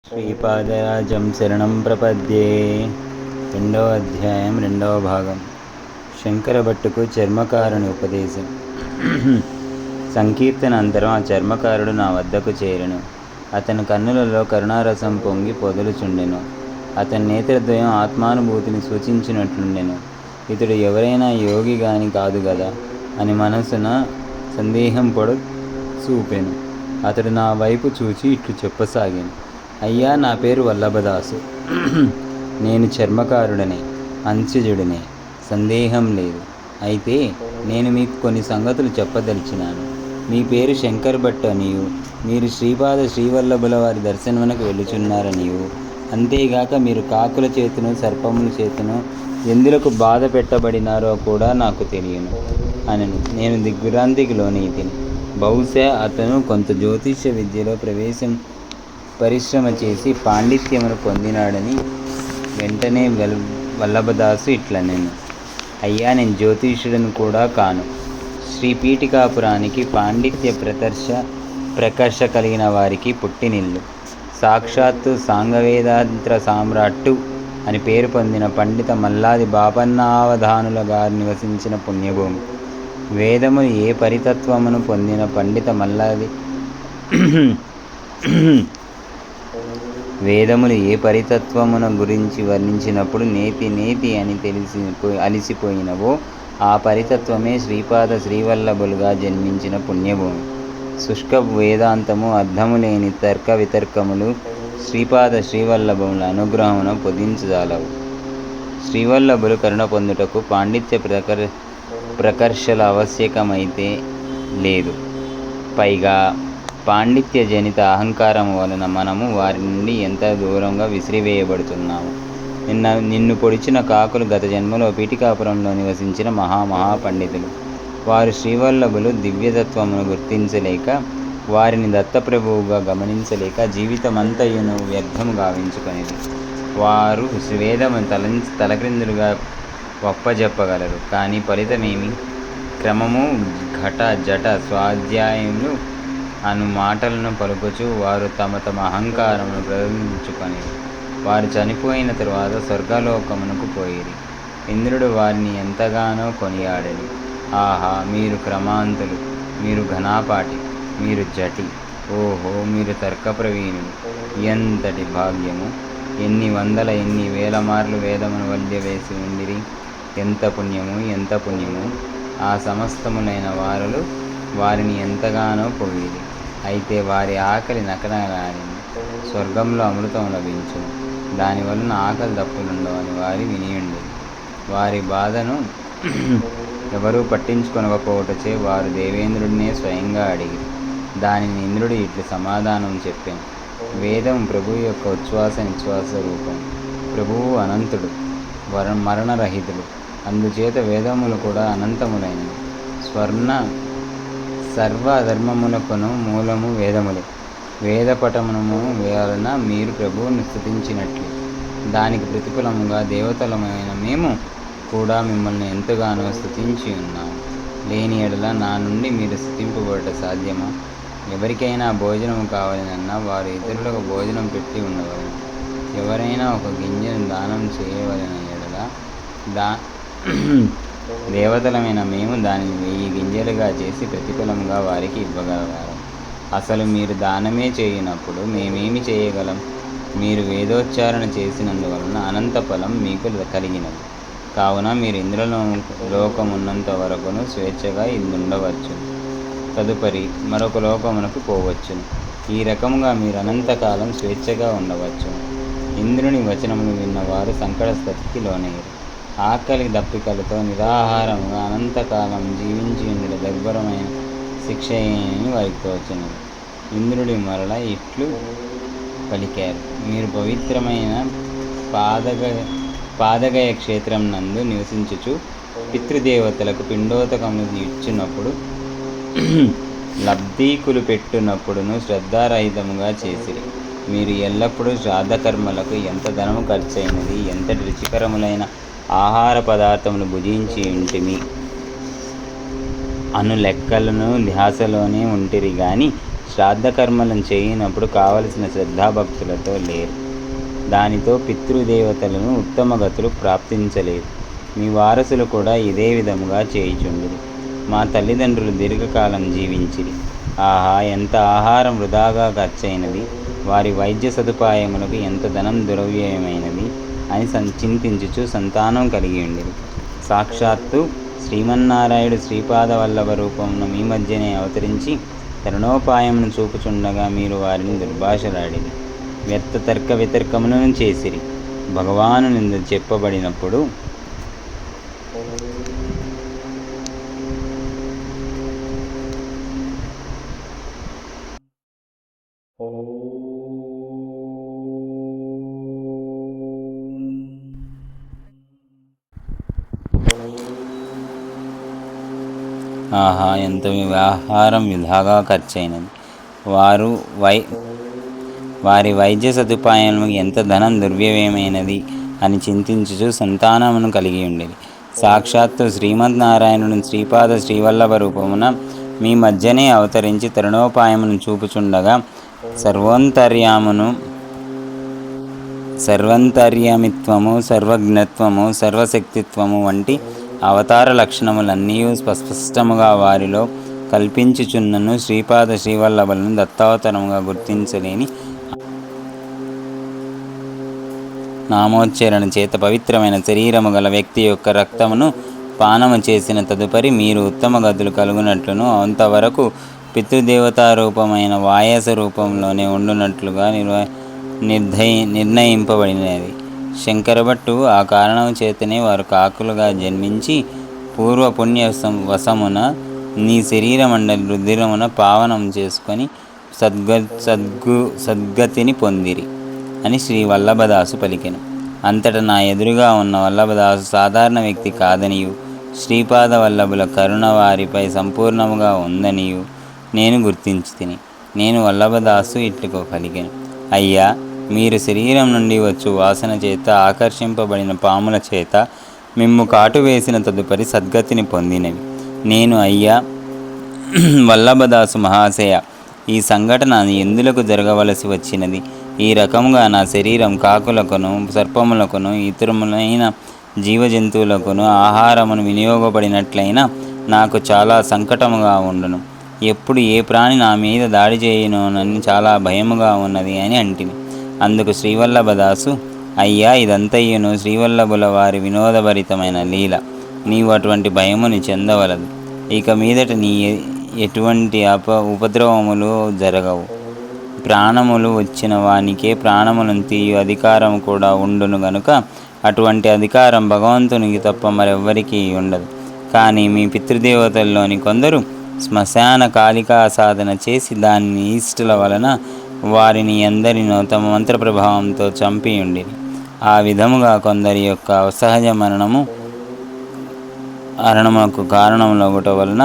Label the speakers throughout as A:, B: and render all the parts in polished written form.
A: శ్రీపాదరాజం శరణం ప్రపద్యే. రెండవ అధ్యాయం, రెండవ భాగం. శంకరభట్టుకు చర్మకారుని ఉపదేశం. సంకీర్తనంతరం ఆ చర్మకారుడు నా వద్దకు చేరెను. అతని కన్నులలో కరుణారసం పొంగి పొదలుచుండెను. అతని నేత్రద్వయం ఆత్మానుభూతిని సూచించినట్లుండెను. ఇతడు ఎవరైనా యోగి గాని కాదు గదా అని మనసున సందేహం చూపెను. అతడు నా వైపు చూచి ఇట్లు చెప్పసాగాను. అయ్యా, నా పేరు వల్లభదాసు. నేను చర్మకారుడనే, అంత్యజుడినే, సందేహం లేదు. అయితే నేను మీకు కొన్ని సంగతులు చెప్పదలిచినాను. మీ పేరు శంకర్ భట్ అనియు, మీరు శ్రీపాద శ్రీవల్లభుల వారి దర్శనమునకు వెళ్ళుచున్నారనియు, అంతేగాక మీరు కాకుల చేతును సర్పముల చేతును ఎందులకు బాధ పెట్టబడినారో కూడా నాకు తెలియను అనెను. నేను దిగ్భ్రాంతికి లోనైతిని. బహుశా అతను కొంత జ్యోతిష్య విద్యలో పరిశ్రమ చేసి పాండిత్యమును పొందినాడని. వెంటనే వల్లభదాసు ఇట్లనెను. అయ్యా, నేను జ్యోతిష్యుడను కూడా కాను. శ్రీ పీఠికాపురానికి పాండిత్య ప్రకర్ష కలిగిన వారికి పుట్టినిల్లు. సాక్షాత్తు సాంగవేదాంత్ర సామ్రాట్టు అని పేరు పొందిన పండిత మల్లాది బాపన్నావధానుల గారు నివసించిన పుణ్యభూమి. వేదములు ఏ పరితత్వమును పొందిన పండిత మల్లాది వేదములు ఏ పరితత్వమున గురించి వర్ణించినప్పుడు నేతి అని అలిసిపోయినవో ఆ పరితత్వమే శ్రీపాద శ్రీవల్లభులుగా జన్మించిన పుణ్యభూమి. శుష్క వేదాంతము, అర్థము లేని తర్క వితర్కములు శ్రీపాద శ్రీవల్లభముల అనుగ్రహమును పొందించజాలవు. శ్రీవల్లభులు కరుణ పొందుటకు పాండిత్య ప్రకర్షల ఆవశ్యకమైతే లేదు. పైగా పాండిత్య జనిత అహంకారము వలన మనము వారి నుండి ఎంత దూరంగా విసిరివేయబడుతున్నాము. నిన్ను పొడిచిన కాకులు గత జన్మలో పీఠికాపురంలో నివసించిన మహాపండితులు. వారు శ్రీవల్లభులు దివ్యతత్వమును గుర్తించలేక, వారిని దత్తప్రభువుగా గమనించలేక జీవితమంతయును వ్యర్థము గావించుకొనిది. వారు వేదమును తలక్రిందులుగా ఒప్పజెప్పగలరు, కానీ ఫలితమేమి? క్రమము, ఘట, జట, స్వాధ్యాయములు అను మాటలను పలుకుచు వారు తమ అహంకారమును ప్రదర్శించుకొని వారు చనిపోయిన తరువాత స్వర్గలోకమునకు పోయిరి. ఇంద్రుడు వారిని ఎంతగానో కొనియాడని. ఆహా, మీరు క్రమాంతులు, మీరు ఘనాపాటి, మీరు జటి, ఓహో, మీరు తర్కప్రవీణులు. ఎంతటి భాగ్యము! ఎన్ని వందల ఎన్ని వేల మార్లు వేదమును వల్య వేసి ఉండిరి. ఎంత పుణ్యము! ఆ సమస్తములైన వారులు వారిని ఎంతగానో పొగిడిరి. అయితే వారి ఆకలి నకనలాడింది. స్వర్గంలో అమృతం లభించును, దానివలన ఆకలి దప్పులుండవని వారి వినియుండేది. వారి బాధను ఎవరూ పట్టించుకొనకపోవటచే వారు దేవేంద్రుడినే స్వయంగా అడిగి దానిని ఇంద్రుడు ఇట్లు సమాధానం చెప్పాను. వేదం ప్రభువు యొక్క ఉచ్ఛ్వాస నిశ్వాస రూపం. ప్రభువు అనంతుడు, మరణరహితుడు. అందుచేత వేదములు కూడా అనంతములైనవి. సర్వధర్మములకును మూలము వేదములే. వేదపఠనము వలన మీరు ప్రభువును స్తుతించినట్లు దానికి ప్రతిఫలముగా దేవతలమైన మేము కూడా మిమ్మల్ని ఎంతగానో స్తుతించి ఉన్నాము. లేని ఎడల నా నుండి మీరు స్తుతింపబడట సాధ్యమా? ఎవరికైనా భోజనము కావాలనన్నా వారు ఇతరులకు భోజనం పెట్టి ఉండవలను. ఎవరైనా ఒక గింజను దానం చేయవలన ఎడల దేవతలమైన మేము దానిని 1000 గింజలుగా చేసి ప్రతిఫలముగా వారికి ఇవ్వగలవారు. అసలు మీరు దానమే చేయనప్పుడు మేమేమి చేయగలం? మీరు వేదోచ్చారణ చేసినందువలన అనంత ఫలం మీకు కలిగినది. కావున మీరు ఇంద్రలోకమున్నంత వరకును స్వేచ్ఛగా ఇందుండవచ్చు. తదుపరి మరొక లోకమునకు పోవచ్చును. ఈ రకముగా మీరు అనంతకాలం స్వేచ్ఛగా ఉండవచ్చు. ఇంద్రుని వచనమును విన్నవారు సంకట స్థితికి లోనయ్యారు. ఆకలి దప్పికలతో నిరాహారముగా అనంతకాలం జీవించి ఉండిన దుర్భరమైన శిక్ష అని వారికి తోచినది. ఇంద్రుడి మరల ఇట్లు పలికారు. మీరు పవిత్రమైన పాదగయ క్షేత్రం నందు నివసించుచు పితృదేవతలకు పిండోదకములు ఇచ్చినప్పుడు లబ్ధీకులు పెట్టునప్పుడును శ్రద్ధారహితముగా చేసిరి. మీరు ఎల్లప్పుడూ శ్రాద్ధకర్మలకు ఎంత ధనము ఖర్చయినది, ఎంతటి రుచికరములైన ఆహార పదార్థములు భుజించి ఉంటిమి అను లెక్కలను ధ్యాసలోనే ఉంటిరి గాని శ్రాద్ధకర్మలను చేయనప్పుడు కావలసిన శ్రద్ధాభక్తులతో లేరు. దానితో పితృదేవతలను ఉత్తమ గతులు ప్రాప్తించలేదు. మీ వారసులు కూడా ఇదే విధముగా చేయుచుండిరి. మా తల్లిదండ్రులు దీర్ఘకాలం జీవించిరి. ఆహా, ఎంత ఆహారం వృధాగా ఖర్చయినది, వారి వైద్య సదుపాయములకు ఎంత ధనం దుర్వ్యయమైనది అని చింతించుచు సంతానం కలిగి ఉండిరి. సాక్షాత్తు శ్రీమన్నారాయణుడు శ్రీపాదవల్లభ రూపమున మీ మధ్యనే అవతరించి తరుణోపాయమును చూపుచుండగా మీరు వారిని దుర్భాషలాడిరి, వ్యర్థ తర్క వితర్కములను చేసిరి. భగవాను నింద చెప్పబడినప్పుడు ఆహా, ఎంత ఆహారం వృధాగా ఖర్చయినది, వారి వైద్య సదుపాయములకు ఎంత ధనం దుర్వ్యయమైనది అని చింతించుచు సంతానమును కలిగి ఉండేది. సాక్షాత్తు శ్రీమన్నారాయణుడు శ్రీపాద శ్రీవల్లభ రూపమున మీ మధ్యనే అవతరించి తరుణోపాయమును చూపుచుండగా సర్వంతర్యామిత్వము, సర్వజ్ఞత్వము, సర్వశక్తిత్వము వంటి అవతార లక్షణములన్నీ స్పష్టముగా వారిలో కల్పించుచున్నను శ్రీపాద శ్రీవల్లభులను దత్తావతారముగా గుర్తించలేని నామోచ్చరణ చేత పవిత్రమైన శరీరము గల వ్యక్తి యొక్క రక్తమును పానము చేసిన తదుపరి మీరు ఉత్తమ గతులు కలుగునట్లును అంతవరకు పితృదేవతారూపమైన వాయస రూపంలోనే ఉండునట్లుగా నిర్ణయింపబడినది. శంకరభట్టు ఆ కారణము చేతనే వారు కాకులుగా జన్మించి పూర్వపుణ్య వశమున నీ శరీరమండలి రుధిరమున పావనం చేసుకొని సద్గతిని పొందిరి అని శ్రీ వల్లభదాసు పలికెను. అంతటా నా ఎదురుగా ఉన్న వల్లభదాసు సాధారణ వ్యక్తి కాదనియు శ్రీపాద వల్లభుల కరుణ వారిపై సంపూర్ణముగా ఉందనియు నేను గుర్తించి తిని. నేను వల్లభదాసు ఇట్లు పలికెను, అయ్యా, మీరు శరీరం నుండి వచ్చు వాసన చేత ఆకర్షింపబడిన పాముల చేత మిమ్ము కాటు వేసిన తదుపరి సద్గతిని పొందినవి నేను. అయ్యా వల్లభదాసు మహాశయ, ఈ సంఘటన ఎందులకు జరగవలసి వచ్చినది? ఈ రకముగా నా శరీరం కాకులకును, సర్పములకును, ఇతరములైన జీవజంతువులకును ఆహారమును వినియోగపడినట్లయినా నాకు చాలా సంకటముగా ఉండును. ఎప్పుడు ఏ ప్రాణి నా మీద దాడి చేయునోనని చాలా భయముగా ఉన్నది అని అంటిని. అందుకు శ్రీవల్లభదాసు, అయ్యా, ఇదంతయ్యును శ్రీవల్లభుల వారి వినోదభరితమైన లీల. నీవు అటువంటి భయముని చెందవలదు. ఇక మీదట నీ ఎటువంటి ఉపద్రవములు జరగవు. ప్రాణములు వచ్చిన వానికే ప్రాణములను తీయు అధికారం కూడా ఉండును గనుక అటువంటి అధికారం భగవంతునికి తప్ప మరెవ్వరికీ ఉండదు. కానీ మీ పితృదేవతల్లోని కొందరు శ్మశాన కాళికా సాధన చేసి దాన్ని ఈష్టుల వలన వారిని ఎందరినో తమ మంత్ర ప్రభావంతో చంపియుండిరి. ఆ విధముగా కొందరి యొక్క అసహజ మరణముకు కారణములగుట వలన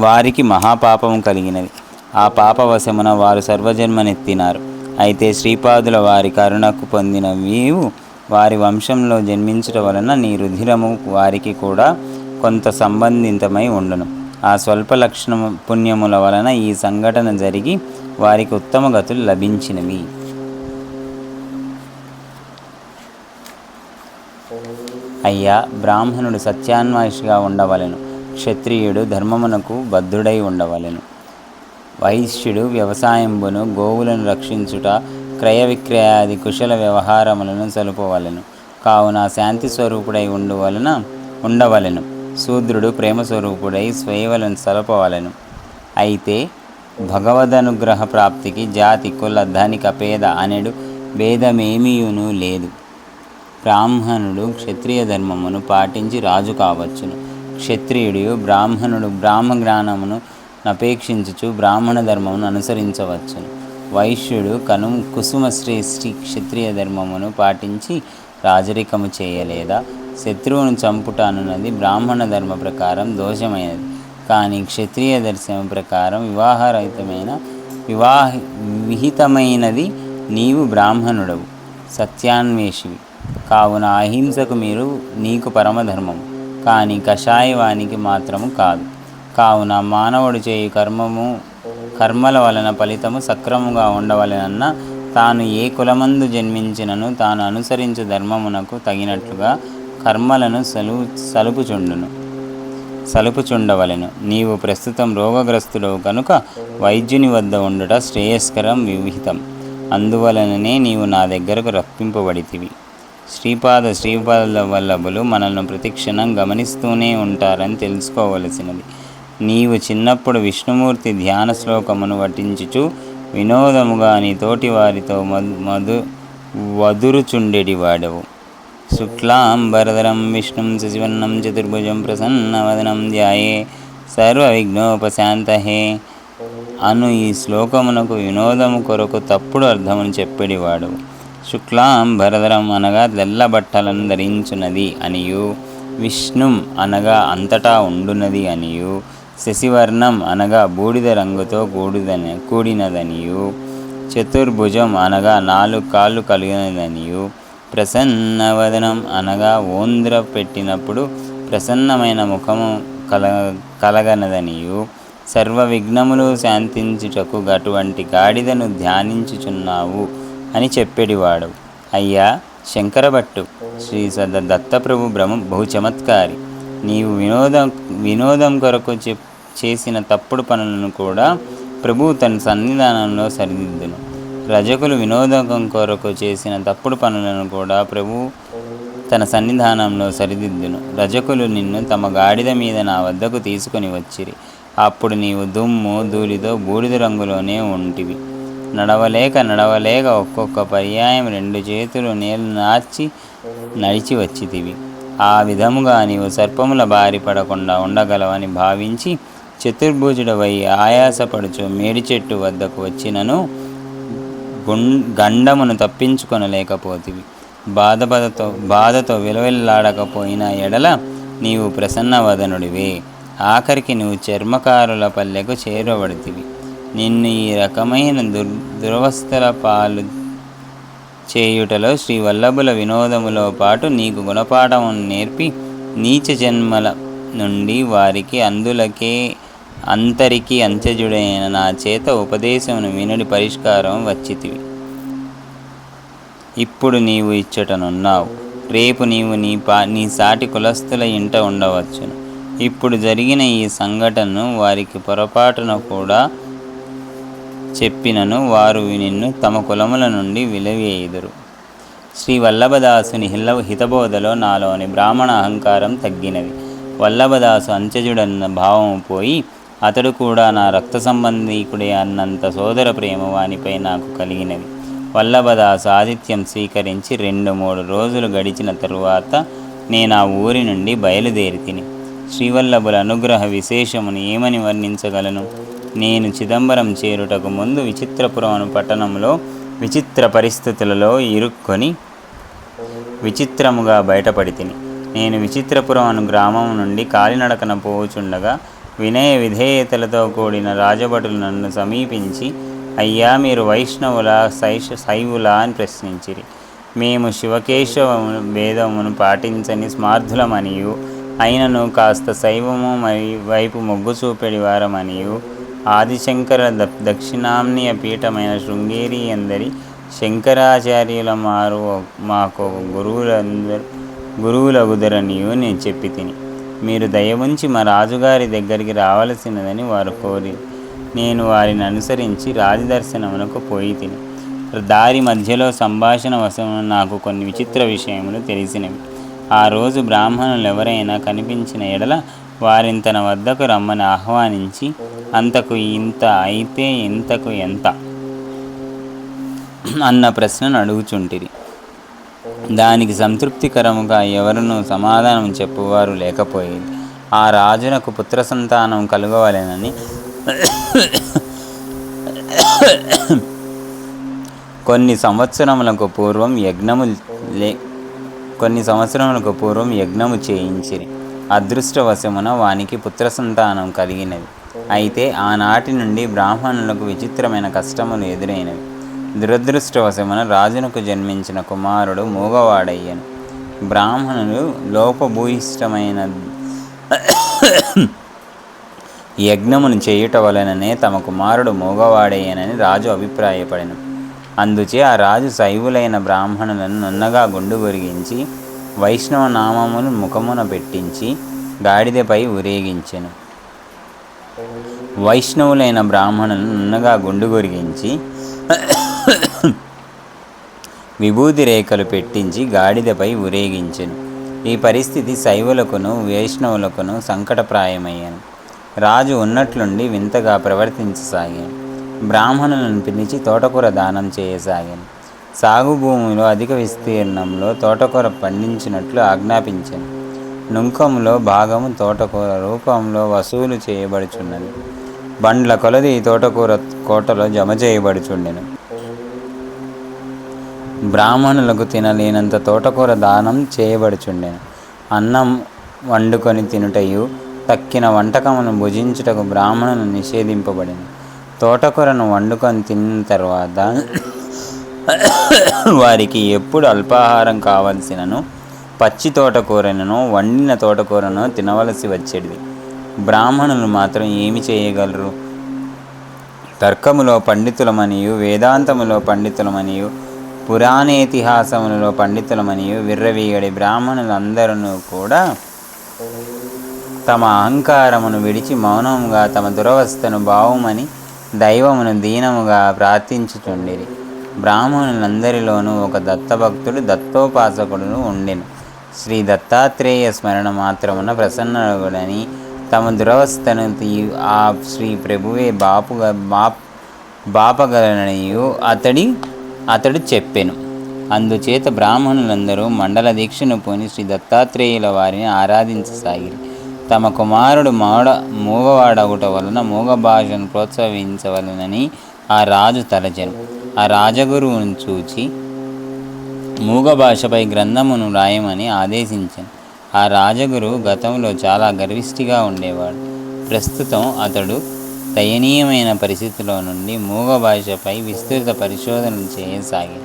A: వారికి మహాపాపము కలిగినది. ఆ పాపవశమున వారు సర్వజన్మనెత్తినారు. అయితే శ్రీపాదుల వారి కరుణకు పొందిన నీవు వారి వంశంలో జన్మించడం వలన నీ రుధిరము వారికి కూడా కొంత సంబంధితమై ఉండును. ఆ స్వల్ప లక్షణ పుణ్యముల వలన ఈ సంఘటన జరిగి వారికి ఉత్తమ గతులు లభించినవి. అయ్యా, బ్రాహ్మణుడు సత్యాన్వేషిగా ఉండవలెను. క్షత్రియుడు ధర్మమునకు బద్ధుడై ఉండవలెను. వైశ్యుడు వ్యవసాయంబును, గోవులను రక్షించుట, క్రయ విక్రయాది కుశల వ్యవహారములను సలుపవలెను. కావున శాంతి స్వరూపుడై ఉండవలెను. శూద్రుడు ప్రేమస్వరూపుడై స్వేవలను సలపవలెను. అయితే భగవదనుగ్రహ ప్రాప్తికి జాతి, కుల, ధనిక, పేద అనెడు భేదమేమీయును లేదు. బ్రాహ్మణుడు క్షత్రియ ధర్మమును పాటించి రాజు కావచ్చును. క్షత్రియుడు బ్రాహ్మజ్ఞానమును అపేక్షించుచు బ్రాహ్మణ ధర్మమును అనుసరించవచ్చును. వైశ్యుడు కుసుమశ్రేష్ఠి క్షత్రియ ధర్మమును పాటించి రాజరికము చేయలేదా? శత్రువును చంపుట అనున్నది బ్రాహ్మణ ధర్మ ప్రకారం దోషమైనది. కానీ క్షత్రియ దర్శనం ప్రకారం విహితమైనది. నీవు బ్రాహ్మణుడవు, సత్యాన్వేషివి. కావున అహింసకు నీకు పరమధర్మము, కానీ కషాయవానికి మాత్రము కాదు. కావున మానవుడు చేయు కర్మల వలన ఫలితము సక్రమంగా ఉండవలెనన్న తాను ఏ కులమందు జన్మించినను తాను అనుసరించు ధర్మమునకు తగినట్లుగా కర్మలను సలుపుచుండవలెను. నీవు ప్రస్తుతం రోగగ్రస్తుడవు కనుక వైద్యుని వద్ద ఉండుట శ్రేయస్కరం విహితం. అందువలననే నీవు నా దగ్గరకు రప్పింపబడితివి. శ్రీపాద వల్లభులు మనల్ని ప్రతిక్షణం గమనిస్తూనే ఉంటారని తెలుసుకోవలసినది. నీవు చిన్నప్పుడు విష్ణుమూర్తి ధ్యాన శ్లోకమును పఠించుచు వినోదముగా నీ తోటి వారితో వదురుచుండెడివాడవు. శుక్లాంబరధరం విష్ణుం శశివర్ణం చతుర్భుజం ప్రసన్నవదనం ధ్యాయే సర్వవిఘ్నోపశాంతయే అను ఈ శ్లోకమునకు వినోదము కొరకు తప్పుడు అర్థమును చెప్పెడివాడు. శుక్లాంబరధరం అనగా తెల్ల బట్టలను ధరించున్నది అనియు, విష్ణుం అనగా అంతటా ఉండున్నది అనియు, శశివర్ణం అనగా బూడిద రంగుతో కూడినదనియు, చతుర్భుజం అనగా 4 కాళ్ళు కలిగినదనియు, ప్రసన్నవదనం అనగా ఓంద్ర పెట్టినప్పుడు ప్రసన్నమైన ముఖము కలగనదనియు, సర్వ విఘ్నములు శాంతించుటకు అటువంటి గాడిదను ధ్యానించుచున్నావు అని చెప్పేడివాడు. అయ్యా శంకరభట్టు, శ్రీ దత్తప్రభు బహు చమత్కారి. నీవు వినోదం కొరకు చేసిన తప్పుడు పనులను కూడా ప్రభు తన సన్నిధానంలో సరిదిద్దును. రజకులు వినోదం కొరకు చేసిన తప్పుడు పనులను కూడా ప్రభు తన సన్నిధానంలో సరిదిద్దును. రజకులు నిన్ను తమ గాడిద మీద నా వద్దకు తీసుకొని వచ్చిరి. అప్పుడు నీవు దుమ్ము ధూళితో బూడిద రంగులోనే ఉంటివి. నడవలేక ఒక్కొక్క పర్యాయం 2 చేతులు నేలు నడిచి వచ్చితివి. ఆ విధముగా నీవు సర్పముల బారి పడకుండా ఉండగలవని భావించి చతుర్భుజుడవై ఆయాసపడుచు మేడి చెట్టు వద్దకు వచ్చినను గండమును తప్పించుకొనలేకపోతివి. బాధతో విలవిల్లాడకపోయిన ఎడల నీవు ప్రసన్నవదనుడివే. ఆఖరికి నువ్వు చర్మకారుల పల్లెకు చేరబడితివి. నిన్ను ఈ రకమైన దురవస్థల పాలు చేయుటలో శ్రీ వల్లభుల వినోదములో పాటు నీకు గుణపాఠమును నేర్పి నీచ జన్మల నుండి వారికి అంతరికి అంత్యజుడైన నా చేత ఉపదేశమును వినడి పరిష్కారం వచ్చితివి. ఇప్పుడు నీవు ఇచ్చటనున్నావు. రేపు నీవు నీ సాటి కులస్థుల ఇంట ఉండవచ్చును. ఇప్పుడు జరిగిన ఈ సంఘటనను వారికి పొరపాటున కూడా చెప్పినను వారు నిన్ను తమ కులముల నుండి వెలివేయుదురు. శ్రీ వల్లభదాసుని హితబోధలో నాలోని బ్రాహ్మణ అహంకారం తగ్గినది. వల్లభదాసు అంత్యజుడన్న భావము పోయి అతడు కూడా నా రక్త సంబంధీకుడే అన్నంత సోదర ప్రేమ వానిపై నాకు కలిగినది. వల్లభదాసు ఆతిథ్యం స్వీకరించి 2-3 రోజులు గడిచిన తరువాత నేను ఆ ఊరి నుండి బయలుదేరితిని. శ్రీవల్లభుల అనుగ్రహ విశేషమును ఏమని వర్ణించగలను? నేను చిదంబరం చేరుటకు ముందు విచిత్రపురం పట్టణంలో విచిత్ర పరిస్థితులలో ఇరుక్కొని విచిత్రముగా బయటపడితిని. నేను విచిత్రపురం అను గ్రామం నుండి కాలినడకన పోవుచుండగా వినయ విధేయతలతో కూడిన రాజభటులు నన్ను సమీపించి, అయ్యా మీరు వైష్ణవులా శైవులా అని ప్రశ్నించిరి. మేము శివకేశవ భేదమును పాటించని స్మార్థులమనియు అయినను కాస్త శైవము వైపు మొగ్గు చూపెడి వారమనియు ఆదిశంకర దక్షిణామ్నియ పీఠమైన శృంగేరి అందరి శంకరాచార్యుల మాకు గురువులగుదరనియు నేను చెప్పి తిని. మీరు దయవుంచి మా రాజుగారి దగ్గరికి రావలసినదని వారు కోరి నేను వారిని అనుసరించి రాజదర్శనమునకు పోయి తిని. దారి మధ్యలో సంభాషణ వశమున నాకు కొన్ని విచిత్ర విషయములు తెలిసినవి. ఆ రోజు బ్రాహ్మణులు ఎవరైనా కనిపించిన ఎడల వారిని తన వద్దకు రమ్మని ఆహ్వానించి, అంతకు ఇంత అయితే ఇంతకు ఎంత అన్న ప్రశ్నను అడుగుచుంటిరి. దానికి సంతృప్తికరముగా ఎవరునూ సమాధానం చెప్పువారు లేకపోయేది. ఆ రాజునకు పుత్ర సంతానం కలుగవలెనని కొన్ని సంవత్సరములకు పూర్వం యజ్ఞము చేయించిరి. అదృష్టవశమున వానికి పుత్ర సంతానం కలిగినది. అయితే ఆనాటి నుండి బ్రాహ్మణులకు విచిత్రమైన కష్టములు ఎదురైనవి. దురదృష్టవశమున రాజునకు జన్మించిన కుమారుడు మూగవాడయ్యను. బ్రాహ్మణులు లోపభూయిష్టమైన యజ్ఞమును చేయుట వలననే తమ కుమారుడు మూగవాడేయనని రాజు అభిప్రాయపడెను. అందుచే ఆ రాజు శైవులైన బ్రాహ్మణులను నున్నగా గుండు గొరిగించి వైష్ణవ నామమును ముఖమున పెట్టించి గాడిదపై ఊరేగించెను. వైష్ణవులైన బ్రాహ్మణులను నున్నగా గుండు గొరిగించి విభూతి రేఖలు పెట్టించి గాడిదపై ఊరేగించెను. ఈ పరిస్థితి శైవులకును వైష్ణవులకును సంకటప్రాయమయ్యాను. రాజు ఉన్నట్లుండి వింతగా ప్రవర్తించసాగాను. బ్రాహ్మణులను పిలిచి తోటకూర దానం చేయసాగాను. సాగు భూమిలో అధిక విస్తీర్ణంలో తోటకూర పండించినట్లు ఆజ్ఞాపించాను. నుంకంలో భాగము తోటకూర రూపంలో వసూలు చేయబడుచున్నది. బండ్ల కొలది తోటకూర కోటలో జమ చేయబడుచుండెను. బ్రాహ్మణులకు తినలేనంత తోటకూర దానం చేయబడుచుండెను. అన్నం వండుకొని తినుటయు తక్కిన వంటకమును భుజించుటకు బ్రాహ్మణులు నిషేధింపబడిన. తోటకూరను వండుకొని తిన్న తర్వాత వారికి ఎప్పుడు అల్పాహారం కావలసినను పచ్చి తోటకూరను వండిన తోటకూరను తినవలసి వచ్చేది. బ్రాహ్మణులు మాత్రం ఏమి చేయగలరు? తర్కములో పండితులమనియు వేదాంతములో పండితులమనియు పురాణేతిహాసములలో పండితులమనియు విర్రవీగడి బ్రాహ్మణులందరూ కూడా తమ అహంకారమును విడిచి మౌనముగా తమ దురవస్థను బావుమని దైవమును దీనముగా ప్రార్థించుచుండిరి. బ్రాహ్మణులందరిలోనూ ఒక దత్తభక్తుడు దత్తోపాసకుడు ఉండెను. శ్రీ దత్తాత్రేయ స్మరణ మాత్రమున ప్రసన్నుడని తమ దురవస్థను ఆ శ్రీ ప్రభువే బాపగలననియు అతడు చెప్పెను. అందుచేత బ్రాహ్మణులందరూ మండల దీక్షను పూని శ్రీ దత్తాత్రేయుల వారిని ఆరాధించసాగిరి. తమ కుమారుడు మూగవాడగుట వలన మూగ భాషను ప్రోత్సహించవలనని ఆ రాజు తలచెను. ఆ రాజగురువును చూచి మూగ భాషపై గ్రంథమును రాయమని ఆదేశించాను. ఆ రాజగురువు గతంలో చాలా గర్విష్ఠిగా ఉండేవాడు. ప్రస్తుతం అతడు దయనీయమైన పరిస్థితిలో నుండి మూగ భాషపై విస్తృత పరిశోధనలు చేయసాగాడు.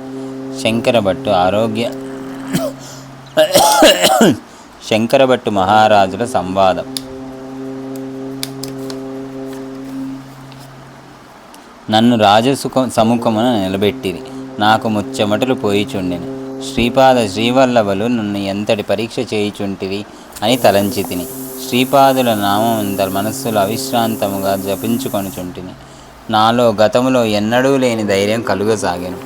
A: శంకరభట్టు మహారాజుల సంవాదం. నన్ను సముఖమున నిలబెట్టిరి. నాకు ముచ్చెమటలు పోయిచుండెను. శ్రీపాద శ్రీవల్లభులు నన్ను ఎంతటి పరీక్ష చేయుచుంటిరి అని తలంచి తిని. శ్రీపాదుల నామమంత మనస్సులో అవిశ్రాంతముగా జపించుకొనుచుంటిని. నాలో గతములో ఎన్నడూ లేని ధైర్యం కలుగసాగాను.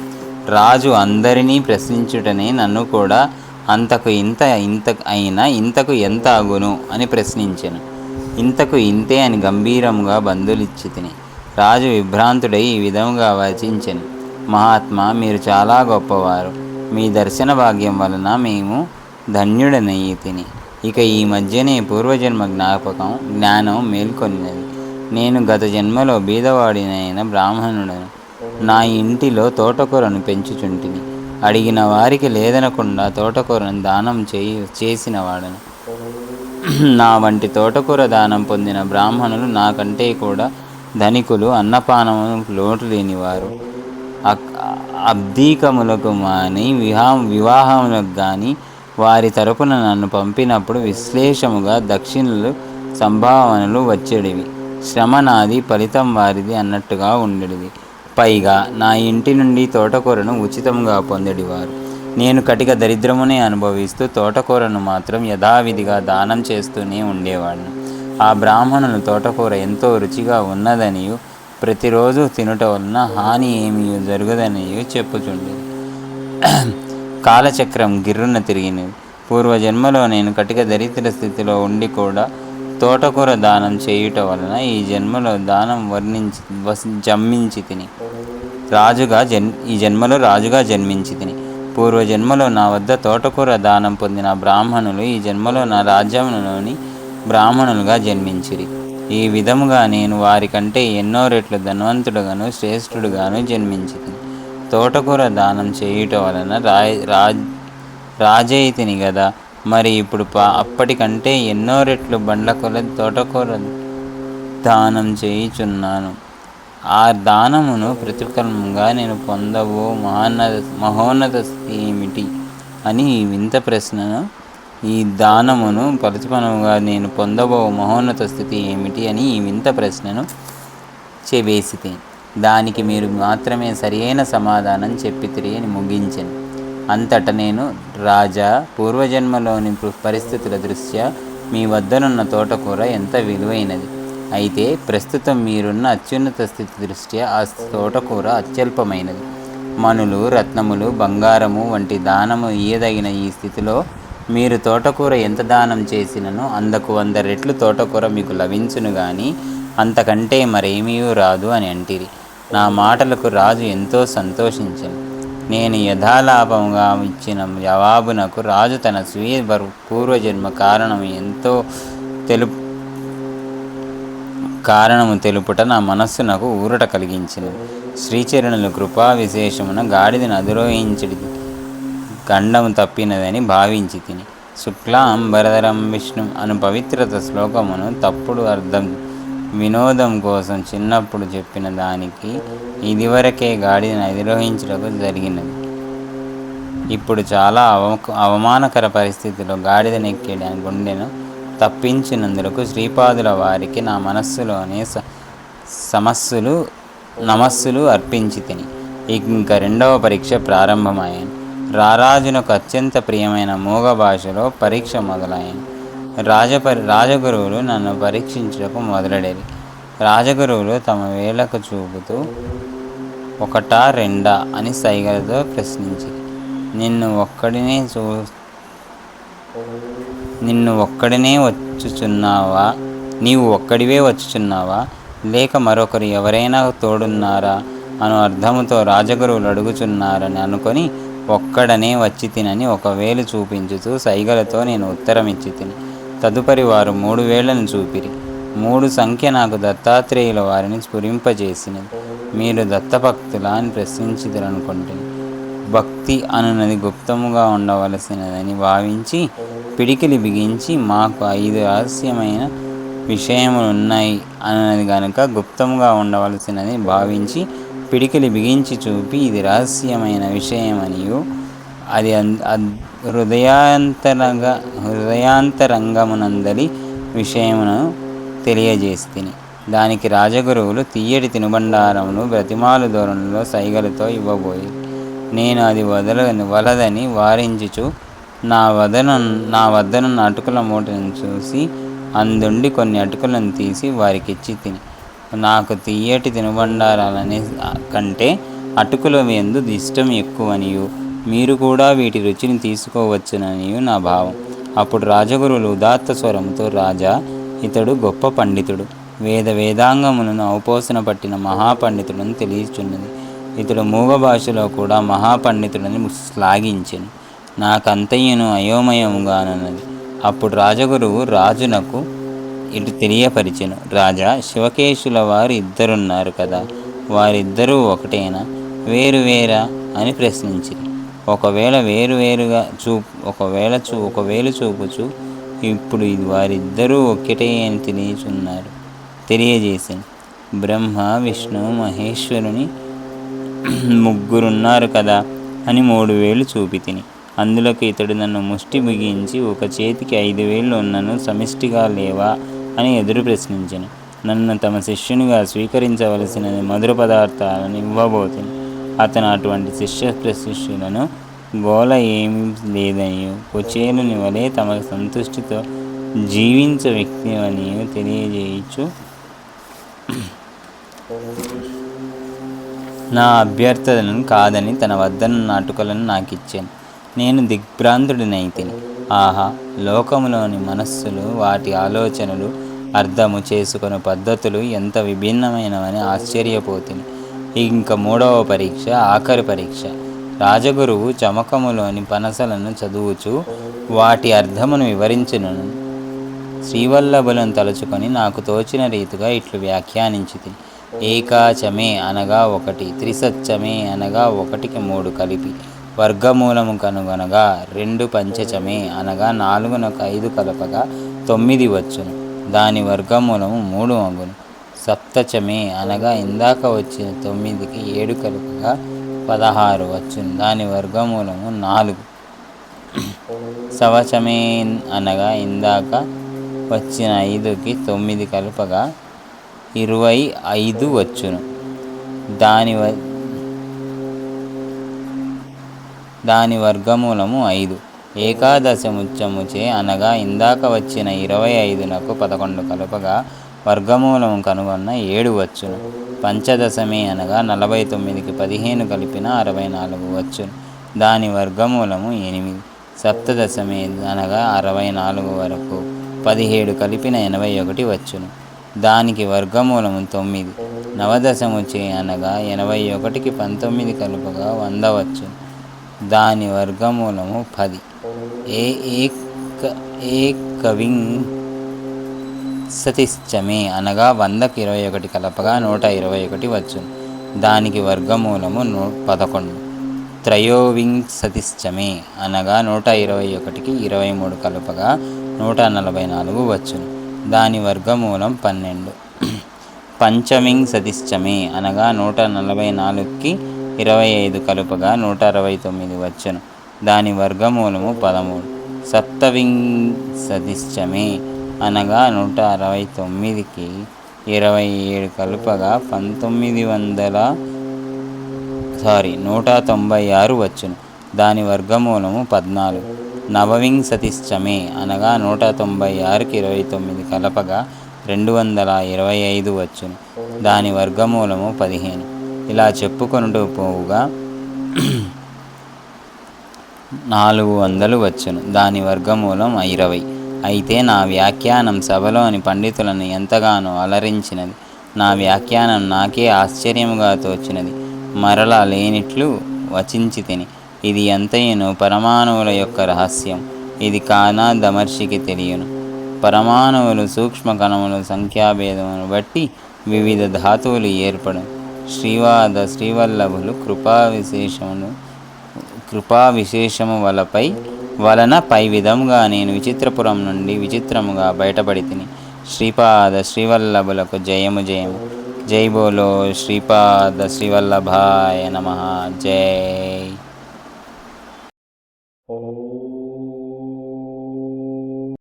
A: రాజు అందరినీ ప్రశ్నించుటనే నన్ను కూడా అంతకు ఇంత అయినా ఇంతకు ఎంత అగును అని ప్రశ్నించెను. ఇంతకు ఇంతే అని గంభీరముగా బంధులిచ్చి తిని. రాజు విభ్రాంతుడై ఈ విధముగా వచించెను. మహాత్మా, మీరు చాలా గొప్పవారు. మీ దర్శన భాగ్యం వలన మేము ధన్యుడనయ్యి తిని. ఇక ఈ మధ్యనే పూర్వజన్మ జ్ఞానం మేల్కొన్నది. నేను గత జన్మలో బీదవాడినైన బ్రాహ్మణుడను. నా ఇంటిలో తోటకూరను పెంచుచుంటిని. అడిగిన వారికి లేదనకుండా తోటకూరను దానం చేసినవాడను. నా వంటి తోటకూర దానం పొందిన బ్రాహ్మణులు నాకంటే కూడా ధనికులు, అన్నపానమును లోటు లేనివారు. అబ్దీకములకు మాని వివాహములకు కానీ వారి తరపున నన్ను పంపినప్పుడు విశ్లేషముగా దక్షిణలు సంభావనలు వచ్చేటివి. శ్రమ నాది, ఫలితం వారిది అన్నట్టుగా ఉండేది. పైగా నా ఇంటి నుండి తోటకూరను ఉచితంగా పొందేవారు. నేను కటిక దరిద్రమునే అనుభవిస్తూ తోటకూరను మాత్రం యథావిధిగా దానం చేస్తూనే ఉండేవాడిని. ఆ బ్రాహ్మణులు తోటకూర ఎంతో రుచిగా ఉన్నదనియు ప్రతిరోజు తినుట వలన హాని ఏమీ జరగదనియు చెప్పుచుండేది. కాలచక్రం గిర్రున తిరిగినది. పూర్వజన్మలో నేను కటిక దరిద్ర స్థితిలో ఉండి కూడా తోటకూర దానం చేయుట వలన ఈ జన్మలో దానం జన్మించి తిని. ఈ జన్మలో రాజుగా జన్మించి తిని. పూర్వజన్మలో నా వద్ద తోటకూర దానం పొందిన బ్రాహ్మణులు ఈ జన్మలో నా రాజ్యంలోని బ్రాహ్మణులుగా జన్మించిరి. ఈ విధముగా నేను వారికంటే ఎన్నో రెట్లు ధనవంతుడుగాను శ్రేష్ఠుడుగాను జన్మించి తిని. తోటకూర దానం చేయుట వలన రాజైతిని గదా, మరి ఇప్పుడు అప్పటికంటే ఎన్నో రెట్లు బండ్ల కొలది తోటకూర దానం చేయుచున్నాను. ఆ దానమును ప్రతిఫలంగా నేను పొందవో మహోన్నత స్థితి ఏమిటి అని ఈ వింత ప్రశ్నను ఈ దానమును ప్రతిఫలముగా నేను పొందబో మహోన్నత స్థితి ఏమిటి అని ఈ వింత ప్రశ్నను వేసితే దానికి మీరు మాత్రమే సరియైన సమాధానం చెప్పితిరి అని ముగించాను. అంతట నేను, రాజా, పూర్వజన్మలోని పరిస్థితుల దృష్ట్యా మీ వద్దనున్న తోటకూర ఎంత విలువైనది. అయితే ప్రస్తుతం మీరున్న అత్యున్నత స్థితి దృష్ట్యా ఆ తోటకూర అత్యల్పమైనది. మణులు, రత్నములు, బంగారము వంటి దానము ఇయ్యదగిన ఈ స్థితిలో మీరు తోటకూర ఎంత దానం చేసినను అందుకు 100 రెట్లు తోటకూర మీకు లభించును గాని అంతకంటే మరేమీ రాదు అని అంటిరి. నా మాటలకు రాజు ఎంతో సంతోషించెను. నేను యథాలాపముగా ఇచ్చిన జవాబునకు రాజు తన స్వీయ పూర్వజన్మ కారణము తెలుపుట నా మనస్సునకు ఊరట కలిగించింది. శ్రీచరణులు కృపా విశేషమున గాడిదను అధిరోహించడి గండము తప్పినదని భావించి తిని. శుక్లాం వరదరం విష్ణు అను పవిత్రత శ్లోకమును తప్పుడు అర్థం వినోదం కోసం చిన్నప్పుడు చెప్పిన దానికి ఇదివరకే గాడిదను అధిరోహించటకు జరిగినది. ఇప్పుడు చాలా అవమానకర పరిస్థితిలో గాడిదనెక్కేయడానికి గుండెను తప్పించినందుకు శ్రీపాదుల వారికి నా మనస్సులోనే నమస్సులు అర్పించి తిని. ఇంకా 2వ పరీక్ష ప్రారంభమయ్యాను. రారాజునకు అత్యంత ప్రియమైన మూగ భాషలో పరీక్ష మొదలయ్యాను. రాజగురువులు నన్ను పరీక్షించటకు మొదలెడేది. రాజగురువులు తమ వేలకు చూపుతూ 1 2 అని సైగలతో ప్రశ్నించి, నిన్ను నీవు ఒక్కడివే వచ్చుచున్నావా, లేక మరొకరు ఎవరైనా తోడున్నారా అను అర్థముతో రాజగురువులు అడుగుచున్నారని అనుకొని ఒక్కడనే వచ్చి తినని 1 వేలు చూపించుతూ సైగలతో నేను ఉత్తరమిచ్చి తిని. తదుపరి వారు 3 వేళ్లను చూపిరి. 3 సంఖ్య నాకు దత్తాత్రేయుల వారిని స్ఫురింపజేసినది. మీరు దత్తభక్తులా అని ప్రశ్నించిదరనుకుంటుంది. భక్తి అనున్నది గుప్తముగా ఉండవలసినదని భావించి పిడికిలి బిగించి, మాకు 5 రహస్యమైన విషయములున్నాయి అన్నది గనుక గుప్తముగా ఉండవలసినది భావించి పిడికిలి బిగించి చూపి, ఇది రహస్యమైన విషయమనియు అది హృదయాంతరంగమునందలి విషయమును తెలియజేసి తిని. దానికి రాజగురువులు తీయటి తినుబండారమును బ్రతిమాలు ధోరణిలో సైగలతో ఇవ్వబోయి నేను అది వలదని వారించుచు నా వద్దనున్న అటుకుల మూటను చూసి అందుండి కొన్ని అటుకులను తీసి వారికిచ్చి తిని. నాకు తీయటి తినుబండారాలనే కంటే అటుకుల యందు ఇష్టం ఎక్కువనియు మీరు కూడా వీటి రుచిని తీసుకోవచ్చుననియు నా భావం. అప్పుడు రాజగురువులు ఉదాత్త స్వరముతో, రాజా, ఇతడు గొప్ప పండితుడు, వేదాంగములను అవపోసన పట్టిన మహాపండితుడని తెలియచున్నది. ఇతడు మూగ భాషలో కూడా మహాపండితుడని శ్లాఘించెను. నాకంతయ్యను అయోమయముగానున్నది. అప్పుడు రాజగురువు రాజునకు ఇటు తెలియపరిచెను. రాజా, శివకేశుల వారు 2 కదా, వారిద్దరూ ఒకటేనా, వేరువేరా అని ప్రశ్నించింది. ఒకవేళ వేరువేరుగా ఒక వేలు చూపుచు ఇప్పుడు వారిద్దరూ ఒకటే అని తెలియజేసింది. బ్రహ్మ, విష్ణు, మహేశ్వరుని 3 కదా అని 3 వేలు చూపి తిని. అందులోకి ఇతడు నన్ను ముష్టి బిగించి, ఒక చేతికి 5 వేళ్ళు ఉన్నను సమిష్టిగా లేవా అని ఎదురు ప్రశ్నించెను. నన్ను తమ శిష్యునిగా స్వీకరించవలసిన మధుర పదార్థాలను ఇవ్వబోతుంది. అతను అటువంటి శిష్యులను గోల ఏమీ లేదనియు కుచేలుని వలె తమ సంతుష్టితో జీవించ వ్యక్తి అనియు తెలియజేయచ్చు. నా అభ్యర్థనను కాదని తన వద్దనున్న అటుకులను నాకిచ్చాను. నేను దిగ్భ్రాంతుడినైతిని. ఆహా, లోకములోని మనస్సులు, వాటి ఆలోచనలు అర్థము చేసుకునే పద్ధతులు ఎంత విభిన్నమైనవని ఆశ్చర్యపోతుంది. ఇంక 3వ పరీక్ష, ఆఖరి పరీక్ష. రాజగురువు చమకములోని పనసలను చదువుచు వాటి అర్థమును వివరించును. శ్రీవల్లభులను తలుచుకొని నాకు తోచిన రీతిగా ఇట్లు వ్యాఖ్యానించితి. ఏకాచమే అనగా 1, త్రిసత్యమే అనగా 1కి 3 కలిపి వర్గమూలము కనుగొనగా 2, పంచచమే అనగా 4నకు 5 కలపగా 9 వచ్చును. దాని వర్గమూలము 3 అగును. సప్తచమే అనగా ఇందాక వచ్చిన 9కి 7 కలపగా 16 వచ్చును. దాని వర్గమూలము 4. సవచమే అనగా ఇందాక వచ్చిన 5కి 9 కలుపగా 25 వచ్చును. దాని వర్గమూలము 5. ఏకాదశముచ్చముచే అనగా ఇందాక వచ్చిన 25నకు 11 కలుపగా వర్గమూలము కనుగొన్న 7 వచ్చును. పంచదశమి అనగా 49కి 15 కలిపిన 64 వచ్చును. దాని వర్గమూలము 8. సప్తదశమి అనగా 64 వరకు 17 కలిపిన 81 వచ్చును. దానికి వర్గమూలము 9. నవదశముచే అనగా 81కి 19 కలుపగా 100 వచ్చును. దాని వర్గమూలము 10. ఏకవింశతిశ్చమే అనగా 100కి 21 కలపగా 121 వచ్చును. దానికి వర్గమూలము 11. త్రయోవింశతిశ్చమే అనగా 121కి 23 కలపగా 144 వచ్చును. దాని వర్గమూలం 12. పంచవింశతిశ్చమే అనగా 144కి 25 కలుపగా 169 వచ్చును. దాని వర్గమూలము 13. సప్తవింశతిశ్చమే అనగా 169కి 27 కలుపగా 196 వచ్చును. దాని వర్గమూలము 14. నవవింశతిశ్చమే అనగా 196కి 29 కలపగా 225 వచ్చును. దాని వర్గమూలము 15. ఇలా చెప్పుకొనుటూ పోవుగా 400 వచ్చును. దాని వర్గమూలం 20. అయితే నా వ్యాఖ్యానం సభలోని పండితులను ఎంతగానో అలరించినది. నా వ్యాఖ్యానం నాకే ఆశ్చర్యముగా తోచినది. మరలా లేనిట్లు వచించి తిని. ఇది ఎంతయును పరమాణువుల యొక్క రహస్యం. ఇది కానాదమర్షికి తెలియను. పరమాణువులు సూక్ష్మ కణములు సంఖ్యాభేదమును బట్టి వివిధ ధాతువులు ఏర్పడు. శ్రీవాద శ్రీవల్లభులు కృపా విశేషము వలన పై విధముగా నేను విచిత్రపురం నుండి విచిత్రముగా బయటపడి తిని. శ్రీపాద శ్రీవల్లభులకు జయము జయము. జై బోలో శ్రీపాద శ్రీవల్లభాయ నమః. జై.